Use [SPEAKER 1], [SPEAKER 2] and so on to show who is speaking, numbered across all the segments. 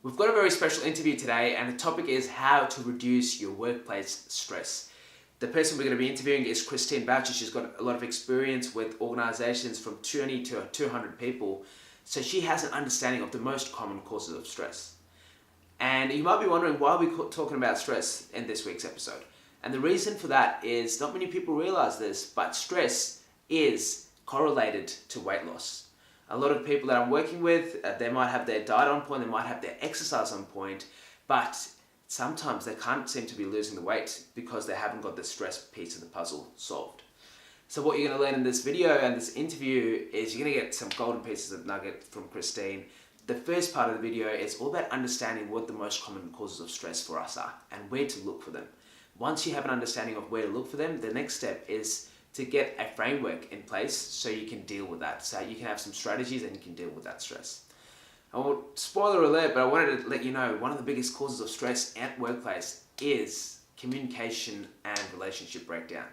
[SPEAKER 1] We've got a very special interview today, and the topic is how to reduce your workplace stress. The person we're going to be interviewing is Christine Boucher. She's got a lot of experience with organizations from 20 to 200 people, so she has an understanding of the most common causes of stress. And you might be wondering why we're talking about stress in this week's episode. And the reason for that is not many people realize this, but stress is correlated to weight loss. A lot of people that I'm working with, they might have their diet on point, they might have their exercise on point, but sometimes they can't seem to be losing the weight because they haven't got the stress piece of the puzzle solved. So what you're going to learn in this video and this interview is you're going to get some golden pieces of nugget from Christine. The first part of the video is all about understanding what the most common causes of stress for us are and where to look for them. Once you have an understanding of where to look for them, the next step is to get a framework in place so you can deal with that. So you can have some strategies and you can deal with that stress. Spoiler alert, but I wanted to let you know one of the biggest causes of stress at workplace is communication and relationship breakdown.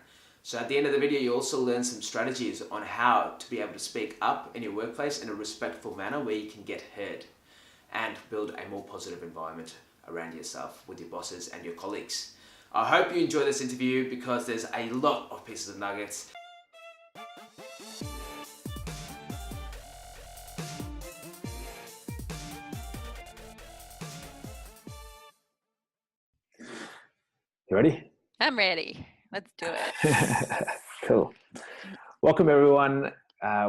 [SPEAKER 1] So at the end of the video, you also learn some strategies on how to be able to speak up in your workplace in a respectful manner where you can get heard and build a more positive environment around yourself with your bosses and your colleagues. I hope you enjoy this interview because there's a lot of pieces of nuggets.
[SPEAKER 2] You ready?
[SPEAKER 3] I'm ready. Let's do it.
[SPEAKER 2] Cool. Welcome, everyone.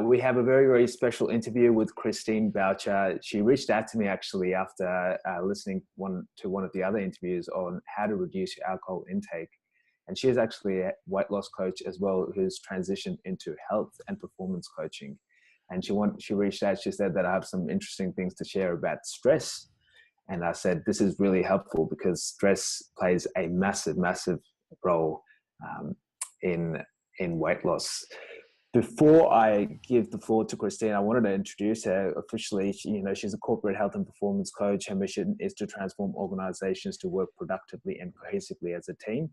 [SPEAKER 2] We have a very, very special interview with Christine Boucher. She reached out to me actually after listening to one of the other interviews on how to reduce your alcohol intake. And she is actually a weight loss coach as well, who's transitioned into health and performance coaching. And she reached out, she said that I have some interesting things to share about stress. And I said, this is really helpful because stress plays a massive, massive role in weight loss. Before I give the floor to Christine, I wanted to introduce her officially. She's a corporate health and performance coach. Her mission is to transform organizations to work productively and cohesively as a team.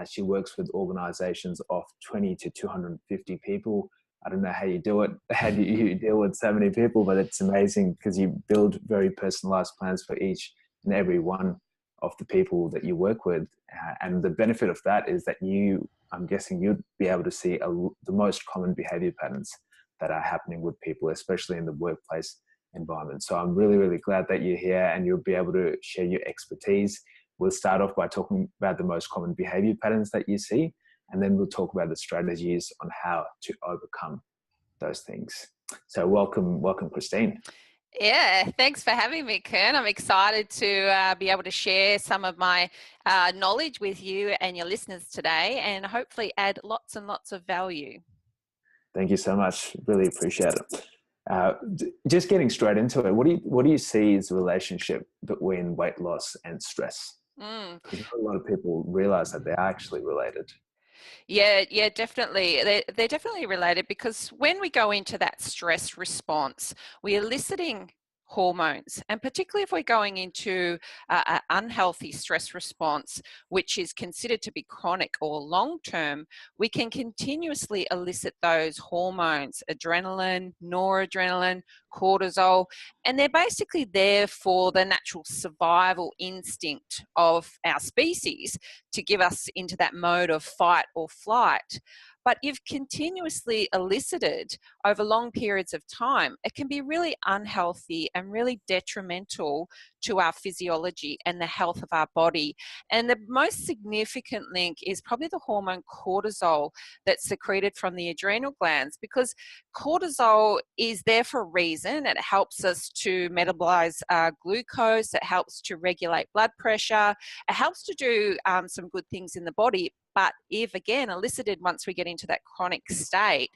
[SPEAKER 2] She works with organizations of 20 to 250 people. I don't know how you do it, how do you deal with so many people, but it's amazing because you build very personalized plans for each and every one of the people that you work with. And the benefit of that is that I'm guessing you'd be able to see the most common behavior patterns that are happening with people, especially in the workplace environment. So I'm really, really glad that you're here and you'll be able to share your expertise. We'll start off by talking about the most common behavior patterns that you see, and then we'll talk about the strategies on how to overcome those things. So welcome, Christine.
[SPEAKER 3] Yeah, thanks for having me, Kern. I'm excited to be able to share some of my knowledge with you and your listeners today and hopefully add lots and lots of value.
[SPEAKER 2] Thank you so much. Really appreciate it. Just getting straight into it, what do you see as the relationship between weight loss and stress? Because not a lot of people realize that they're actually related.
[SPEAKER 3] Yeah, definitely. They're definitely related because when we go into that stress response, we're eliciting hormones, and particularly if we're going into an unhealthy stress response, which is considered to be chronic or long-term, we can continuously elicit those hormones, adrenaline, noradrenaline, cortisol, and they're basically there for the natural survival instinct of our species to give us into that mode of fight or flight. But if continuously elicited over long periods of time, it can be really unhealthy and really detrimental to our physiology and the health of our body. And the most significant link is probably the hormone cortisol that's secreted from the adrenal glands, because cortisol is there for a reason. It helps us to metabolize glucose, it helps to regulate blood pressure, it helps to do some good things in the body. But if, again, elicited once we get into that chronic state,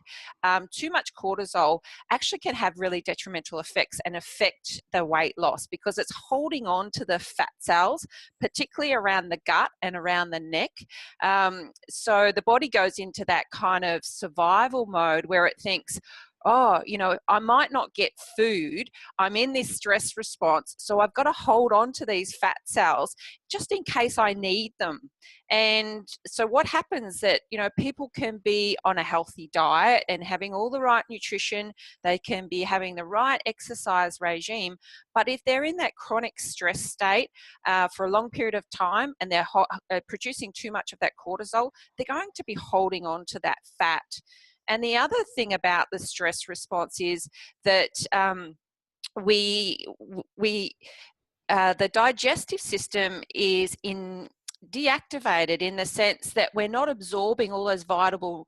[SPEAKER 3] too much cortisol actually can have really detrimental effects and affect the weight loss because it's holding on to the fat cells, particularly around the gut and around the neck. So the body goes into that kind of survival mode where it thinks, oh, I might not get food. I'm in this stress response. So I've got to hold on to these fat cells just in case I need them. And so what happens that, people can be on a healthy diet and having all the right nutrition, they can be having the right exercise regime, but if they're in that chronic stress state for a long period of time and they're producing too much of that cortisol, they're going to be holding on to that fat. And the other thing about the stress response is that the digestive system is deactivated in the sense that we're not absorbing all those vital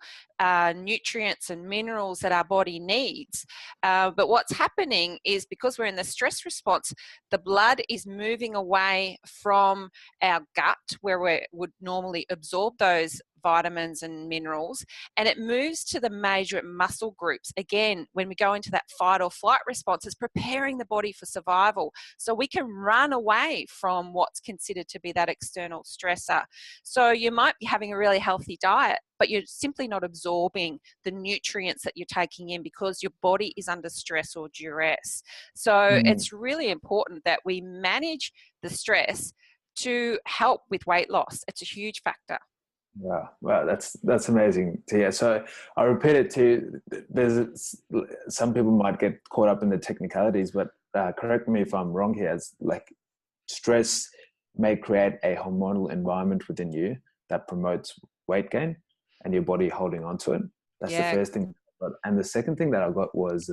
[SPEAKER 3] nutrients and minerals that our body needs. But what's happening is because we're in the stress response, the blood is moving away from our gut where we would normally absorb those vitamins and minerals, and it moves to the major muscle groups. Again, when we go into that fight or flight response, it's preparing the body for survival. So we can run away from what's considered to be that external stressor. So you might be having a really healthy diet, but you're simply not absorbing the nutrients that you're taking in because your body is under stress or duress. So it's really important that we manage the stress to help with weight loss. It's a huge factor.
[SPEAKER 2] Wow, wow, that's amazing to hear. So I repeat it to there's some people might get caught up in the technicalities, but correct me if I'm wrong here. It's like stress may create a hormonal environment within you that promotes weight gain and your body holding on to it. That's the first thing. And the second thing that I got was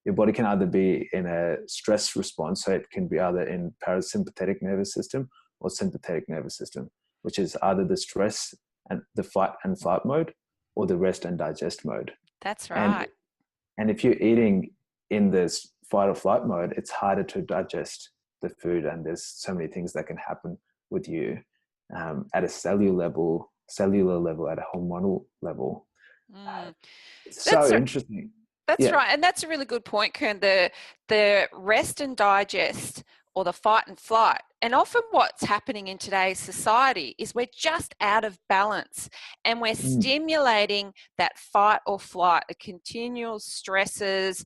[SPEAKER 2] your body can either be in a stress response, so it can be either in parasympathetic nervous system or sympathetic nervous system, which is either the stress and the fight and flight mode or the rest and digest mode.
[SPEAKER 3] That's right.
[SPEAKER 2] And if you're eating in this fight or flight mode, it's harder to digest the food, and there's so many things that can happen with you at a cellular level, at a hormonal level. It's so interesting.
[SPEAKER 3] That's right. And that's a really good point, Kern. The rest and digest, or the fight and flight. And often what's happening in today's society is we're just out of balance, and we're stimulating that fight or flight, the continual stresses,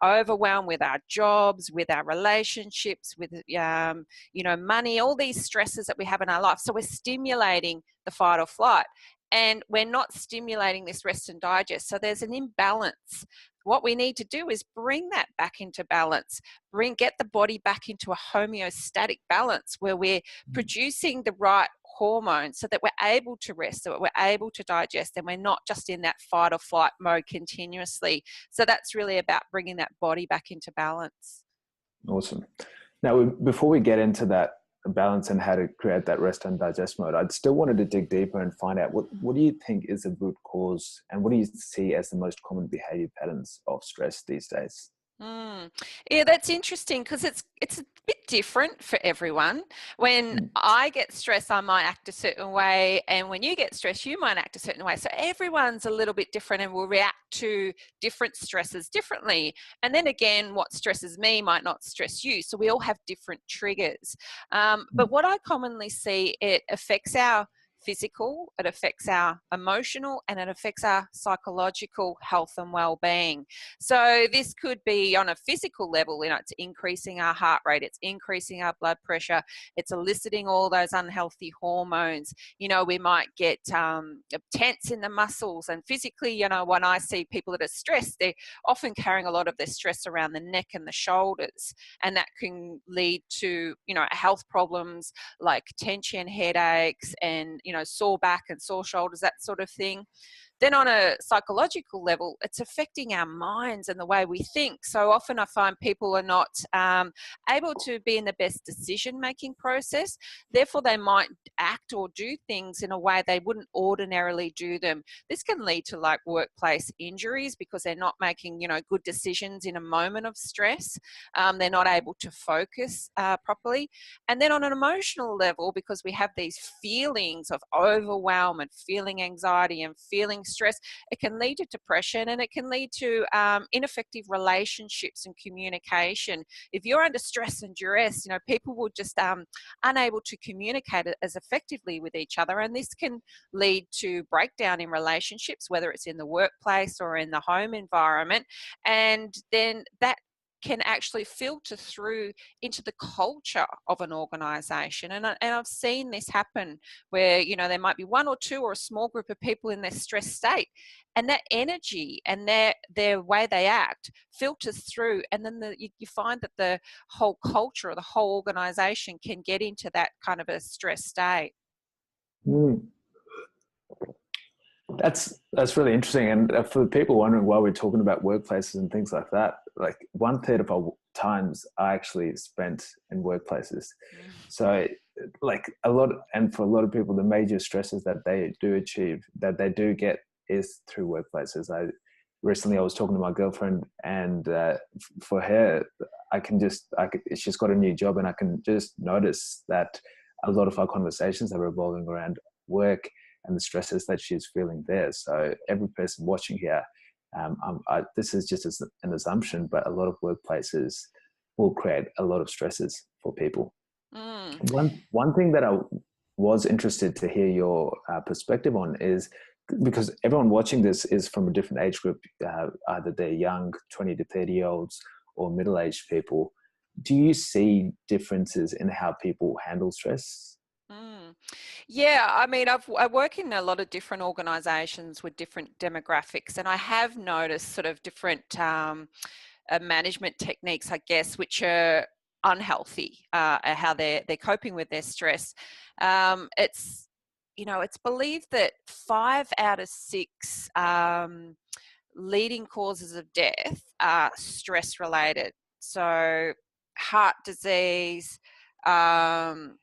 [SPEAKER 3] overwhelm with our jobs, with our relationships, with, money, all these stresses that we have in our life. So we're stimulating the fight or flight, and we're not stimulating this rest and digest. So there's an imbalance. What we need to do is bring that back into balance, get the body back into a homeostatic balance where we're producing the right hormones so that we're able to rest, so that we're able to digest, and we're not just in that fight or flight mode continuously. So that's really about bringing that body back into balance.
[SPEAKER 2] Awesome. Now, before we get into that balance and how to create that rest and digest mode, I'd still wanted to dig deeper and find out what do you think is the root cause, and what do you see as the most common behavior patterns of stress these days?
[SPEAKER 3] Yeah, that's interesting because it's a bit different for everyone. When I get stressed, I might act a certain way, and when you get stressed, you might act a certain way. So everyone's a little bit different and will react to different stresses differently. And then again, what stresses me might not stress you. So we all have different triggers. But what I commonly see, it affects our physical, it affects our emotional, and it affects our psychological health and well-being. So this could be on a physical level, it's increasing our heart rate, it's increasing our blood pressure, it's eliciting all those unhealthy hormones. We might get tense in the muscles, and physically, when I see people that are stressed, they're often carrying a lot of their stress around the neck and the shoulders, and that can lead to, health problems like tension, headaches, and, sore back and sore shoulders, that sort of thing. Then on a psychological level, it's affecting our minds and the way we think. So often I find people are not able to be in the best decision-making process. Therefore, they might act or do things in a way they wouldn't ordinarily do them. This can lead to like workplace injuries because they're not making, good decisions in a moment of stress. They're not able to focus properly. And then on an emotional level, because we have these feelings of overwhelm and feeling anxiety and feeling stress, it can lead to depression, and it can lead to ineffective relationships and communication. If you're under stress and duress, you know, people will just unable to communicate as effectively with each other, and this can lead to breakdown in relationships, whether it's in the workplace or in the home environment, and then that can actually filter through into the culture of an organization. And I've seen this happen where, you know, there might be one or two or a small group of people in their stress state, and that energy and their way they act filters through, and then you find that the whole culture or the whole organization can get into that kind of a stress state.
[SPEAKER 2] Mm. That's really interesting. And for people wondering why we're talking about workplaces and things like that, like 1/3 of our times I actually spent in workplaces. So like a lot, and for a lot of people, the major stresses that they do achieve, that they do get, is through workplaces. Recently I was talking to my girlfriend, and for her, she's got a new job, and I can just notice that a lot of our conversations are revolving around work and the stresses that she's feeling there. So every person watching here, this is just an assumption, but a lot of workplaces will create a lot of stresses for people. One thing that I was interested to hear your perspective on is, because everyone watching this is from a different age group, either they're young, 20 to 30-year-olds, or middle-aged people. Do you see differences in how people handle stress?
[SPEAKER 3] Yeah, I mean, I work in a lot of different organisations with different demographics, and I have noticed sort of different management techniques, I guess, which are unhealthy, how they're coping with their stress. It's, you know, it's believed that 5 out of 6 leading causes of death are stress related. So heart disease,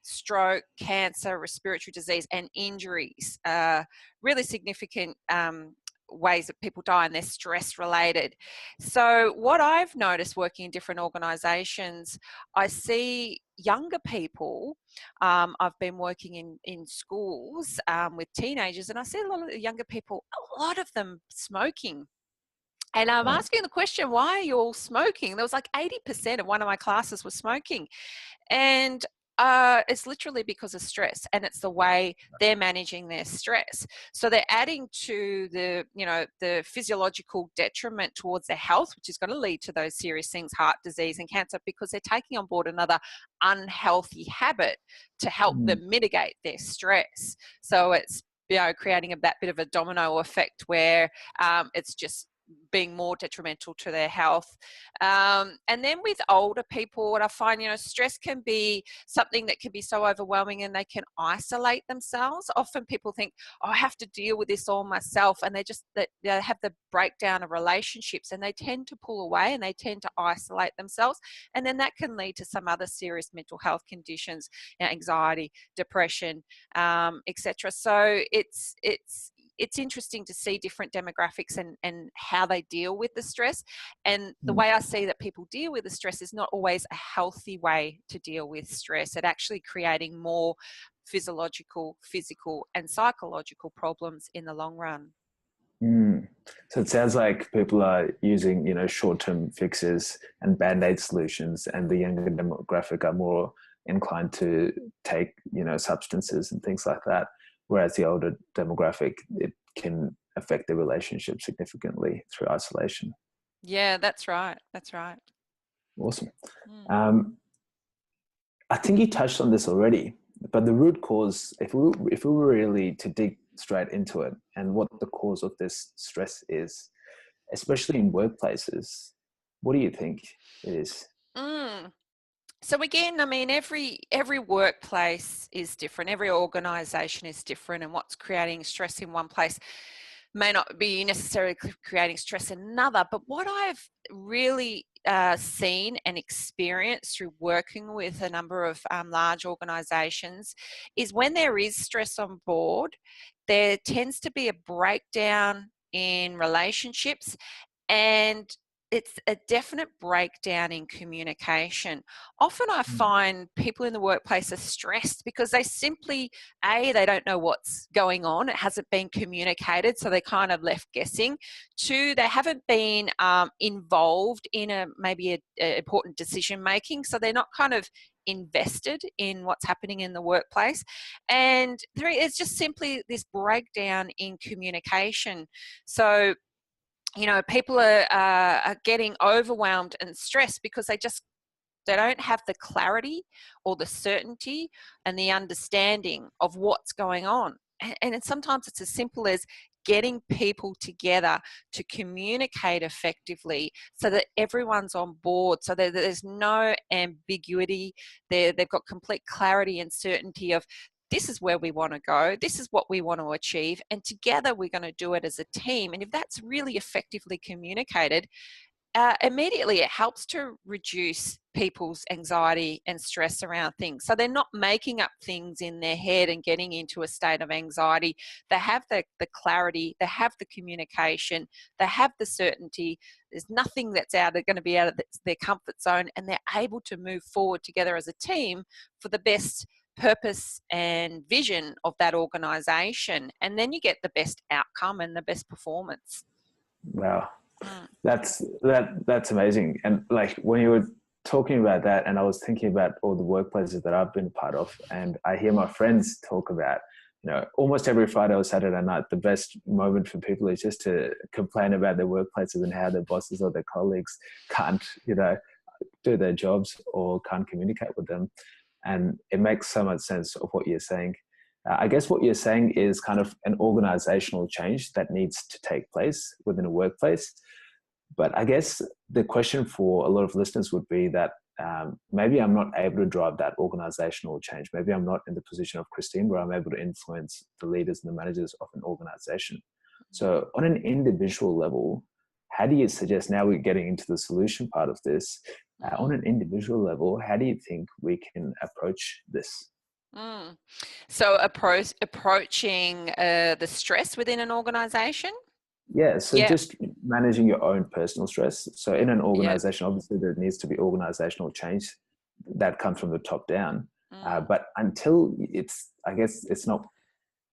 [SPEAKER 3] stroke, cancer, respiratory disease, and injuries, really significant ways that people die, and they're stress related. So what I've noticed working in different organizations, I see younger people, I've been working in schools with teenagers, and I see a lot of younger people, a lot of them smoking. And I'm asking the question, why are you all smoking? There was like 80% of one of my classes was smoking. And it's literally because of stress, and it's the way they're managing their stress. So they're adding to the, you know, the physiological detriment towards their health, which is going to lead to those serious things, heart disease and cancer, because they're taking on board another unhealthy habit to help them mitigate their stress. So it's, you know, creating that bit of a domino effect where it's just being more detrimental to their health. And then with older people, what I find, you know, stress can be something that can be so overwhelming, and they can isolate themselves. Often people think, oh, I have to deal with this all myself, and they have the breakdown of relationships, and they tend to pull away, and they tend to isolate themselves, and then that can lead to some other serious mental health conditions, you know, anxiety, depression, etc. So it's interesting to see different demographics and how they deal with the stress. And the way I see that people deal with the stress is not always a healthy way to deal with stress. It actually creating more physiological, physical, and psychological problems in the long run.
[SPEAKER 2] So it sounds like people are using, you know, short-term fixes and band-aid solutions, and the younger demographic are more inclined to take, you know, substances and things like that. Whereas the older demographic, it can affect the relationship significantly through isolation.
[SPEAKER 3] Yeah, that's right. That's right.
[SPEAKER 2] Awesome. I think you touched on this already, but the root cause, if we were really to dig straight into it and what the cause of this stress is, especially in workplaces, what do you think it is?
[SPEAKER 3] So again, I mean, every workplace is different. Every organisation is different, and what's creating stress in one place may not be necessarily creating stress in another. But what I've really seen and experienced through working with a number of large organisations is when there is stress on board, there tends to be a breakdown in relationships, and it's a definite breakdown in communication. Often I find people in the workplace are stressed because they simply, they don't know what's going on. It hasn't been communicated, so they're kind of left guessing. Two, they haven't been involved in maybe a important decision making, so they're not kind of invested in what's happening in the workplace. And three, it's just simply this breakdown in communication. So people are getting overwhelmed and stressed because they don't have the clarity or the certainty and the understanding of what's going on. And sometimes it's as simple as getting people together to communicate effectively so that everyone's on board, so that there's no ambiguity. They've got complete clarity and certainty of, this is where we want to go, this is what we want to achieve, and together we're going to do it as a team. And if that's really effectively communicated, immediately it helps to reduce people's anxiety and stress around things. So they're not making up things in their head and getting into a state of anxiety. They have the clarity, they have the communication, they have the certainty. There's nothing that's going to be out of their comfort zone, and they're able to move forward together as a team for the best purpose and vision of that organization. And then you get the best outcome and the best performance.
[SPEAKER 2] Wow. That's amazing. And like when you were talking about that, and I was thinking about all the workplaces that I've been part of, and I hear my friends talk about, almost every Friday or Saturday night, the best moment for people is just to complain about their workplaces and how their bosses or their colleagues can't, do their jobs or can't communicate with them. And it makes so much sense of what you're saying. I guess what you're saying is kind of an organizational change that needs to take place within a workplace. But I guess the question for a lot of listeners would be that maybe I'm not able to drive that organizational change. Maybe I'm not in the position of Christine where I'm able to influence the leaders and the managers of an organization. So on an individual level, how do you suggest, now we're getting into the solution part of this, on an individual level, how do you think we can approach this?
[SPEAKER 3] So approaching the stress within an organization?
[SPEAKER 2] Yeah, so just managing your own personal stress. So in an organization, obviously there needs to be organizational change that comes from the top down. But until I guess it's not,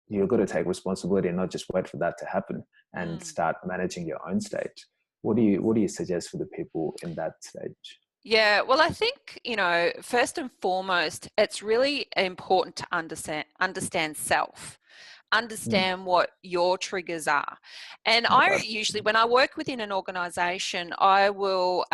[SPEAKER 2] you've got to take responsibility and not just wait for that to happen and start managing your own state. What do you suggest for the people in that stage?
[SPEAKER 3] Yeah, well, I think, first and foremost, it's really important to understand self. Understand what your triggers are. And I usually, when I work within an organization, I will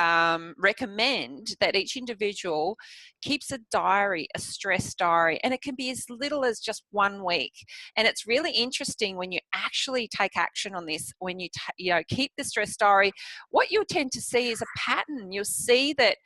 [SPEAKER 3] recommend that each individual keeps a diary, a stress diary, and it can be as little as just 1 week. And it's really interesting when you actually take action on this, when you keep the stress diary, what you'll tend to see is a pattern. You'll see that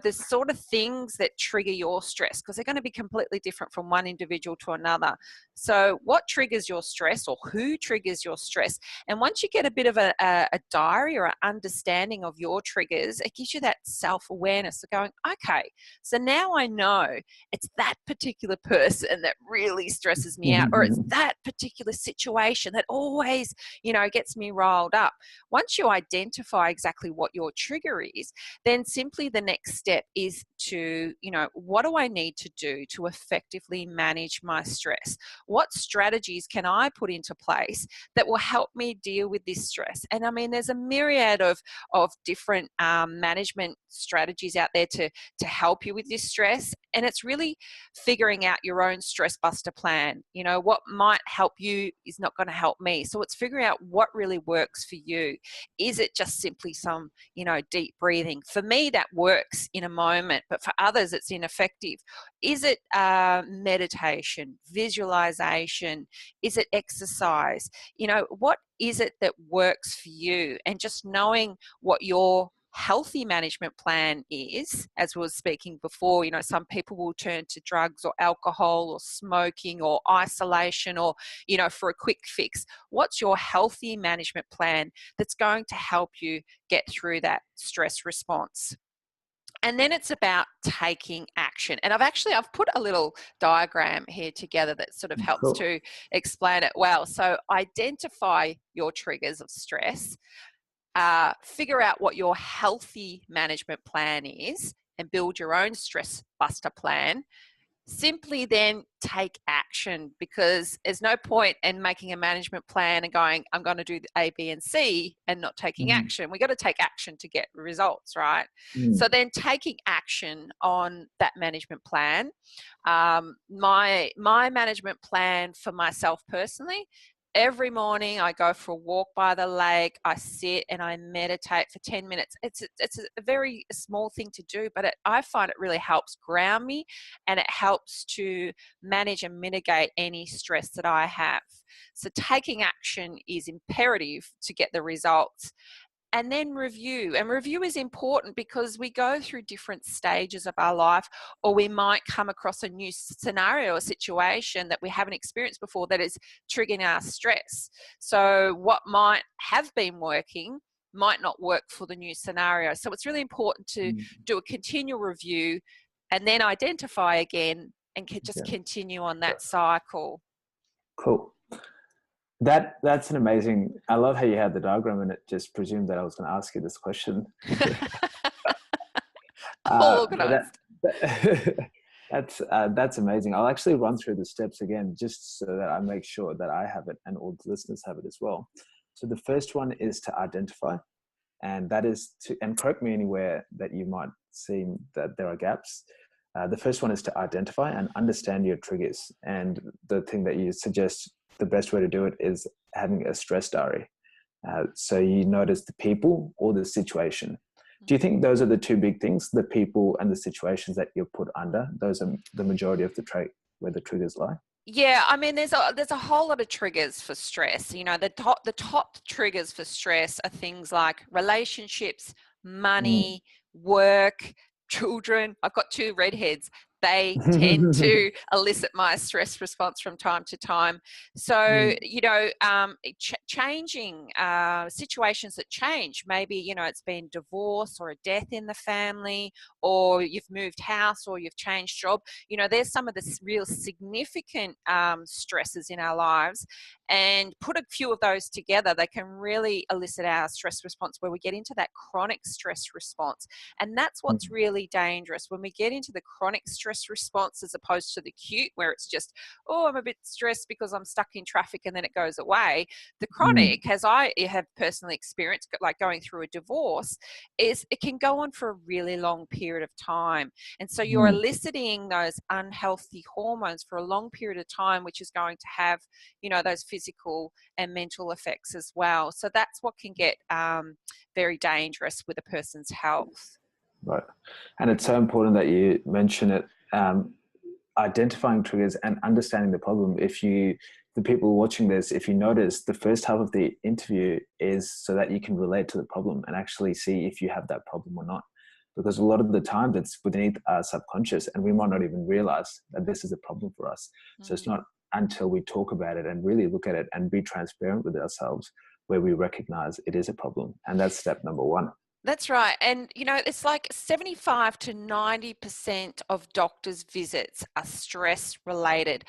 [SPEAKER 3] the sort of things that trigger your stress, because they're going to be completely different from one individual to another. So what triggers your stress, or who triggers your stress? And once you get a bit of a diary or an understanding of your triggers, it gives you that self-awareness of going, okay, so now I know it's that particular person that really stresses me out, or it's that particular situation that always, gets me riled up. Once you identify exactly what your trigger is, then simply the next step is to, what do I need to do to effectively manage my stress? What strategies can I put into place that will help me deal with this stress? And I mean, there's a myriad of different management strategies out there to help you with this stress. And it's really figuring out your own stress buster plan. What might help you is not going to help me. So it's figuring out what really works for you. Is it just simply some, deep breathing? For me, that works in a moment, but for others, it's ineffective. Is it meditation, visualization? Is it exercise? What is it that works for you? And just knowing what your healthy management plan is, as we were speaking before, some people will turn to drugs or alcohol or smoking or isolation or, for a quick fix. What's your healthy management plan that's going to help you get through that stress response? And then it's about taking action. And I've put a little diagram here together that sort of helps to explain it well. So identify your triggers of stress. figure out what your healthy management plan is and build your own stress buster plan. Simply then take action, because there's no point in making a management plan and going, I'm going to do A, B, and C, and not taking action. We got to take action to get results, right? So then taking action on that management plan. My management plan for myself personally, every morning I go for a walk by the lake, I sit and I meditate for 10 minutes. It's a very small thing to do, but I find it really helps ground me, and it helps to manage and mitigate any stress that I have. So taking action is imperative to get the results. And then review. And review is important because we go through different stages of our life, or we might come across a new scenario or situation that we haven't experienced before that is triggering our stress. So what might have been working might not work for the new scenario. So it's really important to do a continual review and then identify again and just continue on that cycle.
[SPEAKER 2] Cool. That's an amazing. I love how you had the diagram, and it just presumed that I was going to ask you this question.
[SPEAKER 3] All organized.
[SPEAKER 2] That's amazing. I'll actually run through the steps again, just so that I make sure that I have it and all the listeners have it as well. So the first one is to identify, and that is to, and correct me anywhere that you might see that there are gaps. The first one is to identify and understand your triggers. And the thing that you suggest, the best way to do it is having a stress diary. So you notice the people or the situation. Do you think those are the two big things, the people and the situations that you're put under? Those are the majority of where the triggers lie?
[SPEAKER 3] Yeah, I mean, there's a whole lot of triggers for stress. You know, the top triggers for stress are things like relationships, money, work, children. I've got 2 redheads. They tend to elicit my stress response from time to time. So, you know, changing situations that change. Maybe, you know, it's been divorce or a death in the family, or you've moved house, or you've changed job. You know, there's some of the real significant stresses in our lives. And put a few of those together, they can really elicit our stress response, where we get into that chronic stress response. And that's what's really dangerous, when we get into the chronic stress response as opposed to the acute, where it's just, oh, I'm a bit stressed because I'm stuck in traffic, and then it goes away. The chronic, as I have personally experienced, like going through a divorce, is it can go on for a really long period of time. And so you're eliciting those unhealthy hormones for a long period of time, which is going to have, you know, those physical and mental effects as well. So that's what can get very dangerous with a person's health.
[SPEAKER 2] Right. And it's so important that you mention it, identifying triggers and understanding the problem. The people watching this, if you notice, the first half of the interview is so that you can relate to the problem and actually see if you have that problem or not. Because a lot of the time it's beneath our subconscious, and we might not even realize that this is a problem for us. So it's not until we talk about it and really look at it and be transparent with ourselves where we recognize it is a problem. And that's step number 1.
[SPEAKER 3] That's right. And, you know, it's like 75 to 90% of doctors' visits are stress related.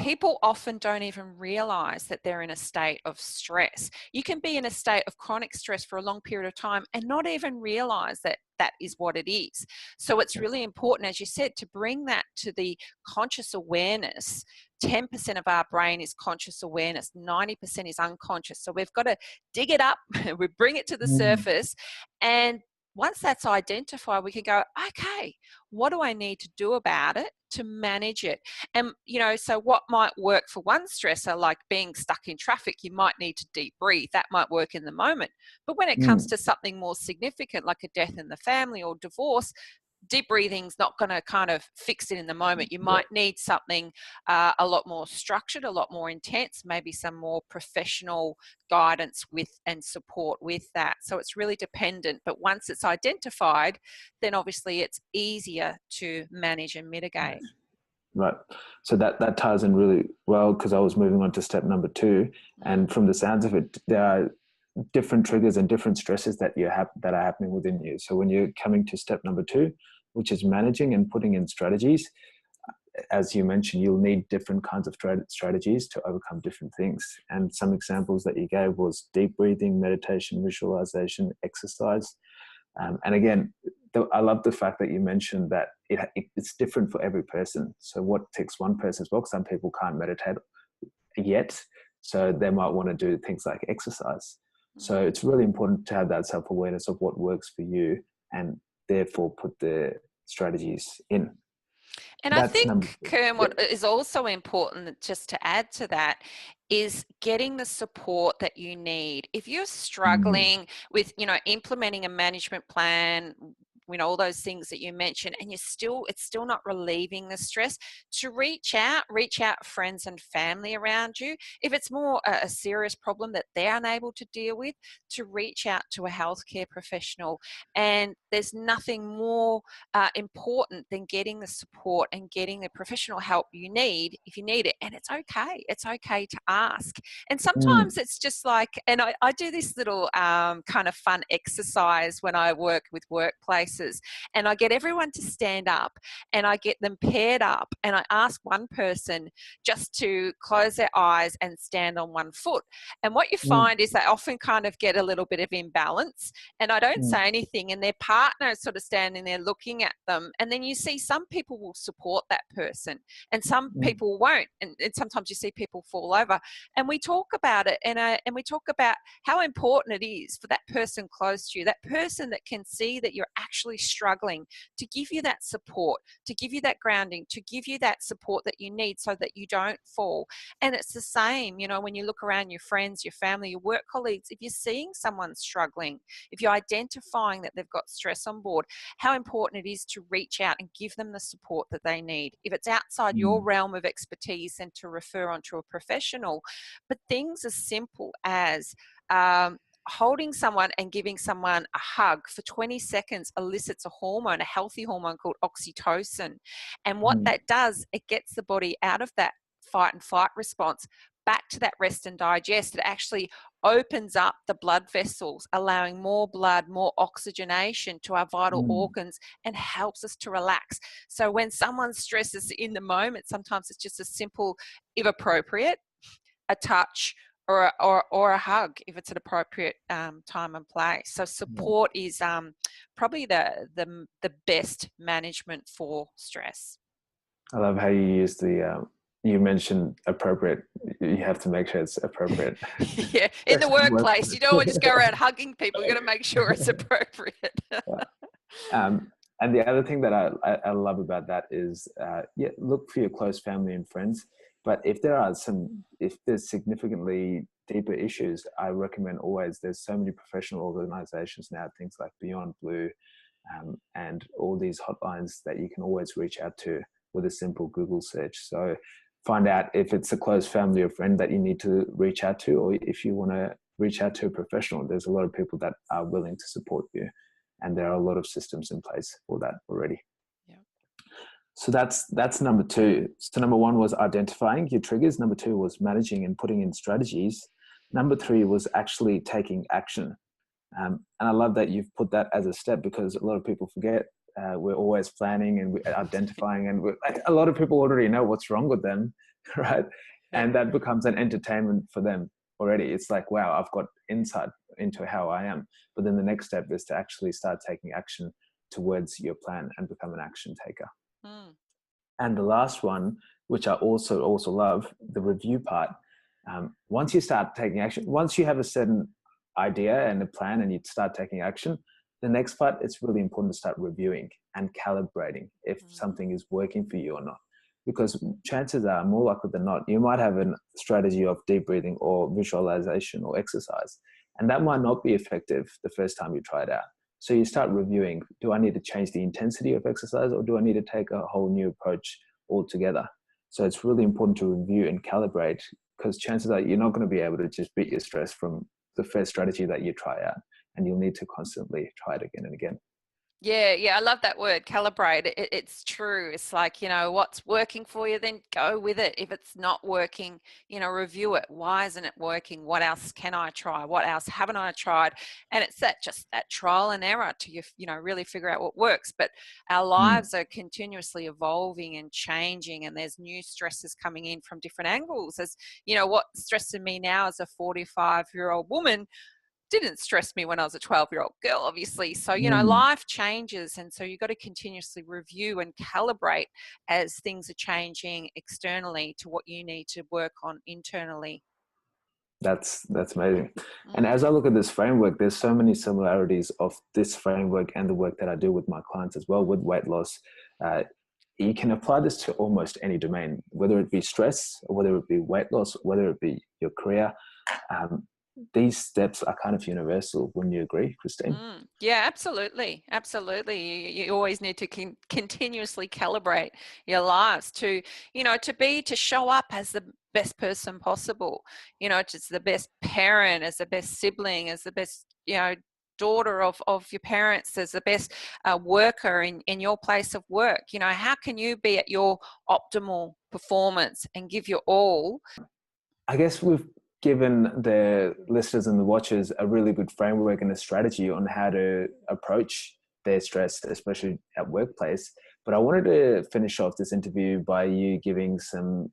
[SPEAKER 3] People often don't even realize that they're in a state of stress. You can be in a state of chronic stress for a long period of time and not even realize that that is what it is. So it's really important, as you said, to bring that to the conscious awareness. 10% of our brain is conscious awareness, 90% is unconscious. So we've got to dig it up, we bring it to the surface, and once that's identified, we can go, okay, what do I need to do about it to manage it? And, you know, so what might work for one stressor, like being stuck in traffic, you might need to deep breathe. That might work in the moment. But when it comes to something more significant, like a death in the family or divorce, deep breathing's not going to kind of fix it in the moment. You might need something a lot more structured, a lot more intense, maybe some more professional guidance with and support with that. So it's really dependent. But once it's identified, then obviously it's easier to manage and mitigate.
[SPEAKER 2] Right. So that ties in really well, because I was moving on to step number 2. And from the sounds of it, there are different triggers and different stresses that that are happening within you. So when you're coming to step number 2, which is managing and putting in strategies, as you mentioned, you'll need different kinds of strategies to overcome different things. And some examples that you gave was deep breathing, meditation, visualization, exercise. And again, I love the fact that you mentioned that it's different for every person. So what ticks one person's box, some people can't meditate yet, so they might want to do things like exercise. So it's really important to have that self-awareness of what works for you, and therefore put the strategies in.
[SPEAKER 3] And I think, Kern, what is also important, just to add to that, is getting the support that you need. If you're struggling with, implementing a management plan, all those things that you mentioned, and it's still not relieving the stress, to reach out friends and family around you. If it's more a serious problem that they're unable to deal with, to reach out to a healthcare professional. And there's nothing more important than getting the support and getting the professional help you need if you need it. And it's okay to ask. And sometimes it's just like, and I do this little kind of fun exercise when I work with workplaces, and I get everyone to stand up, and I get them paired up, and I ask one person just to close their eyes and stand on one foot. And what you find is they often kind of get a little bit of imbalance, and I don't say anything, and their partner is sort of standing there looking at them. And then you see some people will support that person and some people won't. And sometimes you see people fall over, and we talk about it, and we talk about how important it is for that person close to you, that person that can see that you're actually struggling, to give you that support, to give you that grounding, to give you that support that you need so that you don't fall. And it's the same, when you look around your friends, your family, your work colleagues, if you're seeing someone struggling, if you're identifying that they've got stress on board, how important it is to reach out and give them the support that they need. If it's outside your realm of expertise, then to refer on to a professional. But things as simple as holding someone and giving someone a hug for 20 seconds elicits a hormone, a healthy hormone called oxytocin. And what that does, it gets the body out of that fight and flight response back to that rest and digest. It actually opens up the blood vessels, allowing more blood, more oxygenation to our vital organs, and helps us to relax. So when someone stresses in the moment, sometimes it's just a simple, if appropriate, a touch, or a hug if it's an appropriate time and place. So support is probably the best management for stress.
[SPEAKER 2] I love how you use you mentioned appropriate. You have to make sure it's appropriate.
[SPEAKER 3] Yeah, in the workplace, you don't want to just go around hugging people. You've got to make sure it's appropriate.
[SPEAKER 2] And the other thing that I love about that is, look for your close family and friends. But if there's significantly deeper issues, I recommend always, there's so many professional organizations now, things like Beyond Blue, and all these hotlines that you can always reach out to with a simple Google search. So find out if it's a close family or friend that you need to reach out to, or if you want to reach out to a professional. There's a lot of people that are willing to support you, and there are a lot of systems in place for that already. So that's number two. So number one was identifying your triggers. Number two was managing and putting in strategies. Number three was actually taking action. And I love that you've put that as a step, because a lot of people forget. We're always planning and we're identifying, and a lot of people already know what's wrong with them, right? And that becomes an entertainment for them already. It's like, wow, I've got insight into how I am. But then the next step is to actually start taking action towards your plan and become an action taker. And the last one, which I also love, the review part. Once you start taking action, once you have a certain idea and a plan and you start taking action, the next part, it's really important to start reviewing and calibrating if something is working for you or not. Because chances are, more likely than not, you might have a strategy of deep breathing or visualization or exercise, and that might not be effective the first time you try it out. So you start reviewing, do I need to change the intensity of exercise, or do I need to take a whole new approach altogether? So it's really important to review and calibrate, because chances are you're not going to be able to just beat your stress from the first strategy that you try out, and you'll need to constantly try it again and again.
[SPEAKER 3] Yeah, I love that word, calibrate. It's true. It's like, what's working for you, then go with it. If it's not working, review it. Why isn't it working? What else can I try? What else haven't I tried? And it's just that trial and error to really figure out what works. But our
[SPEAKER 2] Mm,
[SPEAKER 3] lives are continuously evolving and changing, and there's new stresses coming in from different angles. As what stresses me now as a 45-year-old woman didn't stress me when I was a 12-year-old girl, obviously. So,
[SPEAKER 2] mm.
[SPEAKER 3] life changes. And so you've got to continuously review and calibrate as things are changing externally to what you need to work on internally.
[SPEAKER 2] That's amazing. And
[SPEAKER 3] Mm,
[SPEAKER 2] as I look at this framework, there's so many similarities of this framework and the work that I do with my clients as well with weight loss. Uh, you can apply this to almost any domain, whether it be stress, or whether it be weight loss, whether it be your career. Um, these steps are kind of universal. Wouldn't you agree, Christine?
[SPEAKER 3] Yeah, absolutely. Absolutely. You always need to continuously calibrate your lives to show up as the best person possible, just the best parent, as the best sibling, as the best, daughter of your parents, as the best worker in your place of work. How can you be at your optimal performance and give your all?
[SPEAKER 2] I guess we've given the listeners and the watchers a really good framework and a strategy on how to approach their stress, especially at workplace. But I wanted to finish off this interview by you giving some,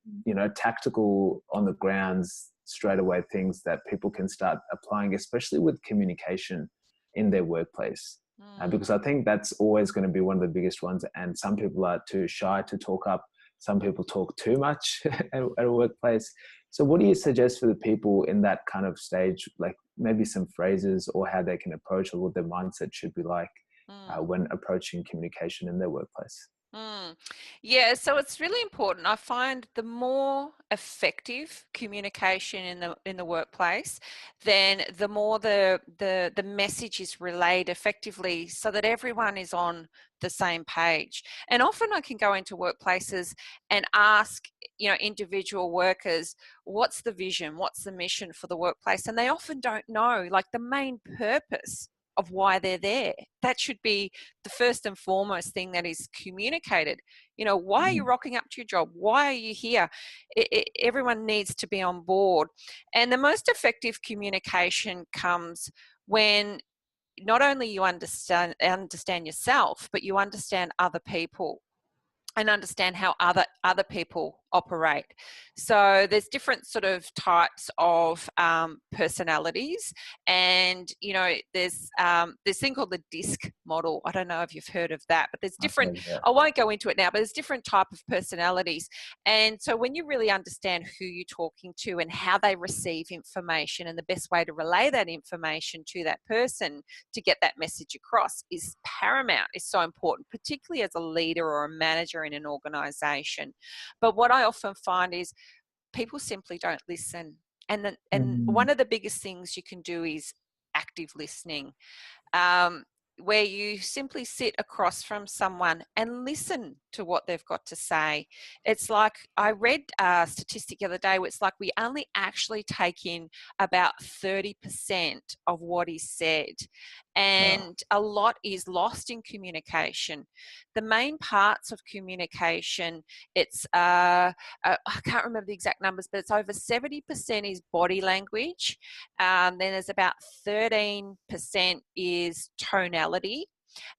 [SPEAKER 2] tactical on the grounds straight away things that people can start applying, especially with communication in their workplace.
[SPEAKER 3] Mm,
[SPEAKER 2] Because I think that's always going to be one of the biggest ones. And some people are too shy to talk up. Some people talk too much at a workplace. So what do you suggest for the people in that kind of stage, like maybe some phrases or how they can approach or what their mindset should be like
[SPEAKER 3] mm.
[SPEAKER 2] when approaching communication in their workplace?
[SPEAKER 3] Mm. Yeah, so it's really important. I find the more effective communication in the workplace, then the more the message is relayed effectively so that everyone is on the same page. And often I can go into workplaces and ask, individual workers, what's the vision? What's the mission for the workplace? And they often don't know, like, the main purpose of why they're there. That should be the first and foremost thing that is communicated. Why are you
[SPEAKER 2] Mm,
[SPEAKER 3] rocking up to your job? Why are you here? Everyone needs to be on board. And the most effective communication comes when not only you understand yourself, but you understand other people and understand how other people operate. So there's different sort of types of personalities, and there's this thing called the DISC model. I don't know if you've heard of that, but there's different.
[SPEAKER 2] okay, yeah.
[SPEAKER 3] I won't go into it now, but there's different type of personalities. And so when you really understand who you're talking to and how they receive information, and the best way to relay that information to that person to get that message across is paramount, is so important, particularly as a leader or a manager in an organization. But what I often find is people simply don't listen. And
[SPEAKER 2] Mm,
[SPEAKER 3] one of the biggest things you can do is active listening, um, where you simply sit across from someone and listen to what they've got to say. It's like, I read a statistic the other day where it's like we only actually take in about 30% of what is said,
[SPEAKER 2] wow.
[SPEAKER 3] and a lot is lost in communication. The main parts of communication, it's I can't remember the exact numbers, but it's over 70% is body language. Then there's about 13% is tonality,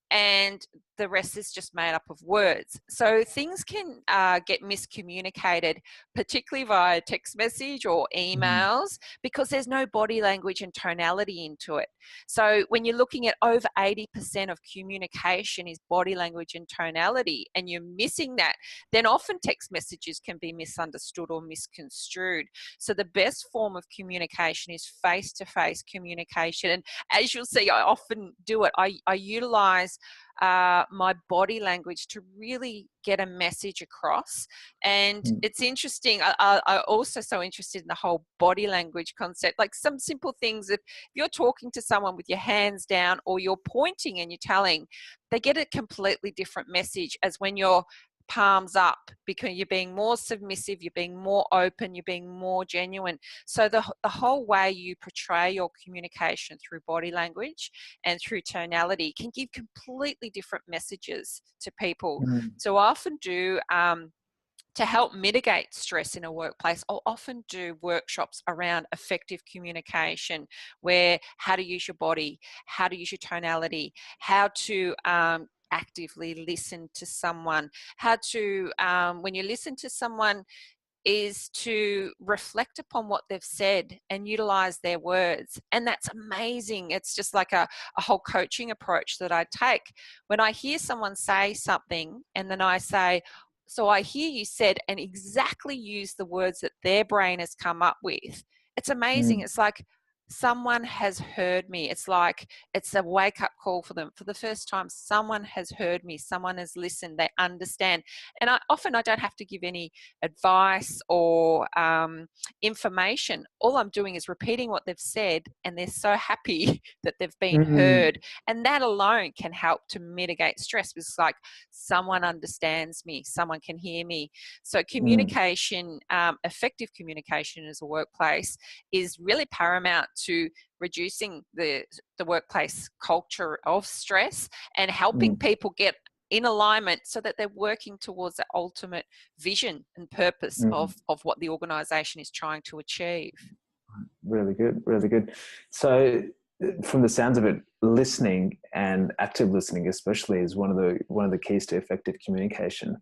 [SPEAKER 3] and the rest is just made up of words. So things can get miscommunicated, particularly via text message or
[SPEAKER 2] Mm,
[SPEAKER 3] emails, because there's no body language and tonality into it. So when you're looking at over 80% of communication is body language and tonality, and you're missing that, then often text messages can be misunderstood or misconstrued. So the best form of communication is face-to-face communication. And as you'll see, I often do it. I utilize my body language to really get a message across. And
[SPEAKER 2] mm,
[SPEAKER 3] it's interesting. I'm also so interested in the whole body language concept. Like some simple things, if you're talking to someone with your hands down or you're pointing and you're telling, they get a completely different message as when you're palms up, because you're being more submissive, you're being more open, you're being more genuine. So the whole way you portray your communication through body language and through tonality can give completely different messages to people. So I often do to help mitigate stress in a workplace, I'll often do workshops around effective communication, where how to use your body, how to use your tonality, how to actively listen to someone, how to, when you listen to someone, is to reflect upon what they've said and utilize their words. And that's amazing. It's just like a whole coaching approach that I take. When I hear someone say something and then I say, so I hear you said, and exactly use the words that their brain has come up with. It's amazing. It's like someone has heard me. It's like it's a wake-up call for them. For the first time, someone has heard me. Someone has listened. They understand. And I don't have to give any advice or information. All I'm doing is repeating what they've said, and they're so happy that they've been heard. And that alone can help to mitigate stress. It's like someone understands me. Someone can hear me. So communication, effective communication as a workplace, is really paramount to reducing the workplace culture of stress and helping people get in alignment so that they're working towards the ultimate vision and purpose of what the organization is trying to achieve.
[SPEAKER 2] Really good, really good. So from the sounds of it, listening and active listening especially is one of the keys to effective communication.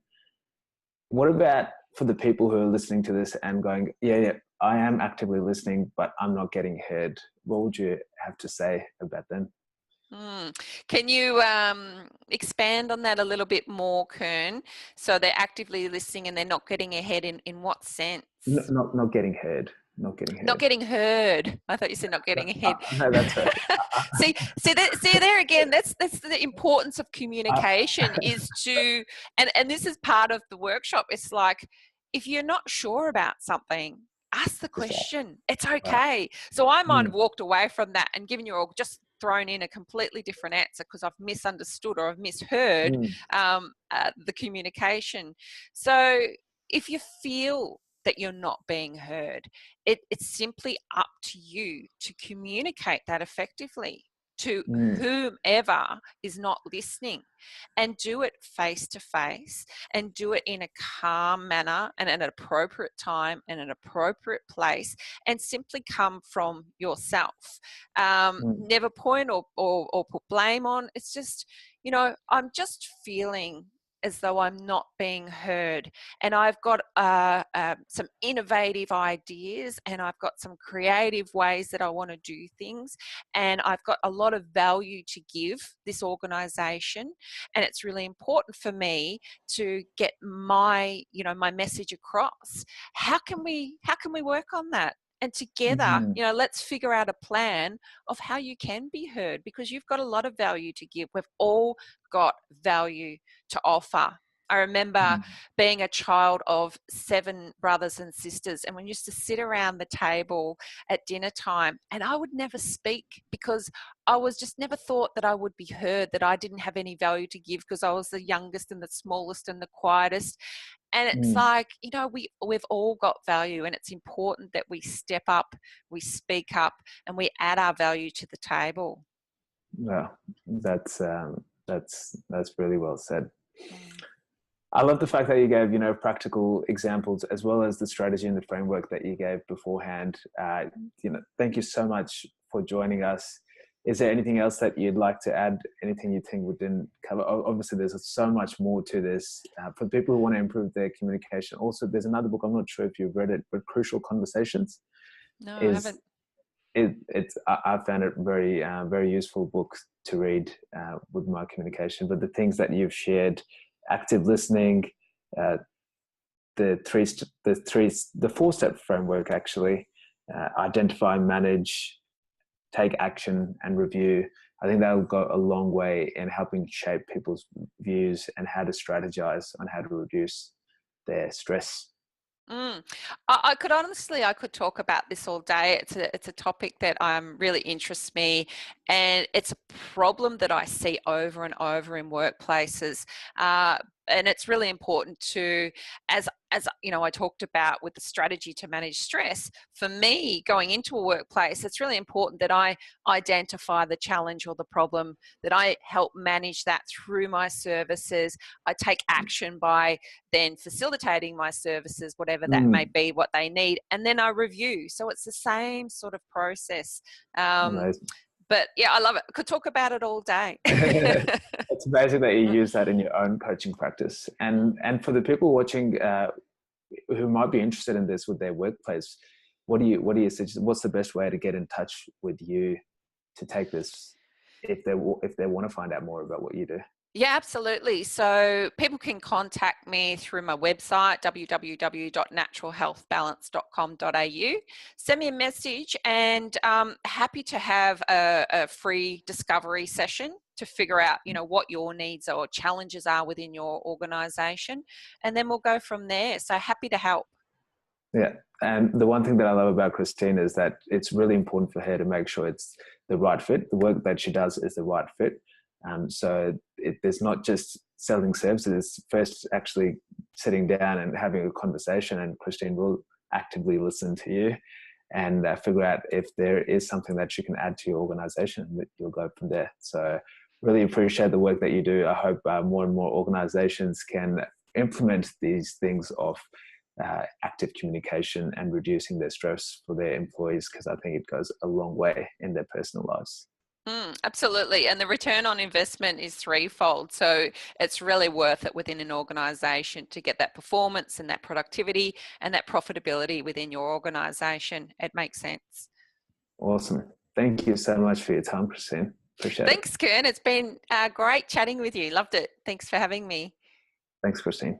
[SPEAKER 2] What about for the people who are listening to this and going, yeah, I am actively listening, but I'm not getting heard? What would you have to say about them?
[SPEAKER 3] Can you expand on that a little bit more, Kern? So they're actively listening and they're not getting ahead in what sense?
[SPEAKER 2] Not getting heard. Not getting heard.
[SPEAKER 3] Not getting heard. I thought you said not getting ahead.
[SPEAKER 2] No, that's right.
[SPEAKER 3] see there again. That's the importance of communication. Is to and this is part of the workshop. It's like, if you're not sure about something, ask the question. It's okay. So I might have walked away from that and given you or just thrown in a completely different answer because I've misunderstood or I've misheard the communication. So if you feel that you're not being heard, it's simply up to you to communicate that effectively to whomever is not listening, and do it face to face, and do it in a calm manner and at an appropriate time and an appropriate place, and simply come from yourself. Never point or put blame on. It's just, I'm just feeling as though I'm not being heard, and I've got some innovative ideas, and I've got some creative ways that I want to do things, and I've got a lot of value to give this organisation, and it's really important for me to get my message across. How can we work on that? And together, let's figure out a plan of how you can be heard, because you've got a lot of value to give. We've all got value to offer. I remember being a child of 7 brothers and sisters, and we used to sit around the table at dinner time, and I would never speak because I was just never thought that I would be heard, that I didn't have any value to give because I was the youngest and the smallest and the quietest. And it's like, we've all got value, and it's important that we step up, we speak up, and we add our value to the table.
[SPEAKER 2] Well, that's really well said. I love the fact that you gave, practical examples as well as the strategy and the framework that you gave beforehand. Thank you so much for joining us. Is there anything else that you'd like to add? Anything you think we didn't cover? Obviously, there's so much more to this for people who want to improve their communication. Also, there's another book, I'm not sure if you've read it, but Crucial Conversations.
[SPEAKER 3] No, I haven't.
[SPEAKER 2] I found it very, very useful book to read with my communication. But the things that you've shared, active listening, the 4-step framework, actually, identify, manage, take action, and review. I think that'll go a long way in helping shape people's views and how to strategize on how to reduce their stress.
[SPEAKER 3] I could talk about this all day. It's a topic that really interests me, And it's a problem that I see over and over in workplaces. And it's really important to, as you know, I talked about with the strategy to manage stress. For me, going into a workplace, it's really important that I identify the challenge or the problem, that I help manage that through my services. I take action by then facilitating my services, whatever that may be, what they need, and then I review. So it's the same sort of process.
[SPEAKER 2] Amazing.
[SPEAKER 3] But yeah, I love it. Could talk about it all day.
[SPEAKER 2] It's amazing that you use that in your own coaching practice. And for the people watching who might be interested in this with their workplace, what do you suggest? What's the best way to get in touch with you to take this if they want to find out more about what you do?
[SPEAKER 3] Yeah, absolutely. So people can contact me through my website, www.naturalhealthbalance.com.au. Send me a message, and happy to have a free discovery session to figure out, you know, what your needs or challenges are within your organization. And then we'll go from there. So happy to help.
[SPEAKER 2] Yeah. And the one thing that I love about Christine is that it's really important for her to make sure it's the right fit. The work that she does is the right fit. So there's not just selling services, first actually sitting down and having a conversation, and Christine will actively listen to you and figure out if there is something that you can add to your organization, and that you'll go from there. So really appreciate the work that you do. I hope more and more organizations can implement these things of active communication and reducing their stress for their employees, because I think it goes a long way in their personal lives.
[SPEAKER 3] Absolutely. And the return on investment is threefold. So it's really worth it within an organisation to get that performance and that productivity and that profitability within your organisation. It makes sense.
[SPEAKER 2] Awesome. Thank you so much for your time, Christine. Appreciate it.
[SPEAKER 3] Thanks, Kern. It's been great chatting with you. Loved it. Thanks for having me.
[SPEAKER 2] Thanks, Christine.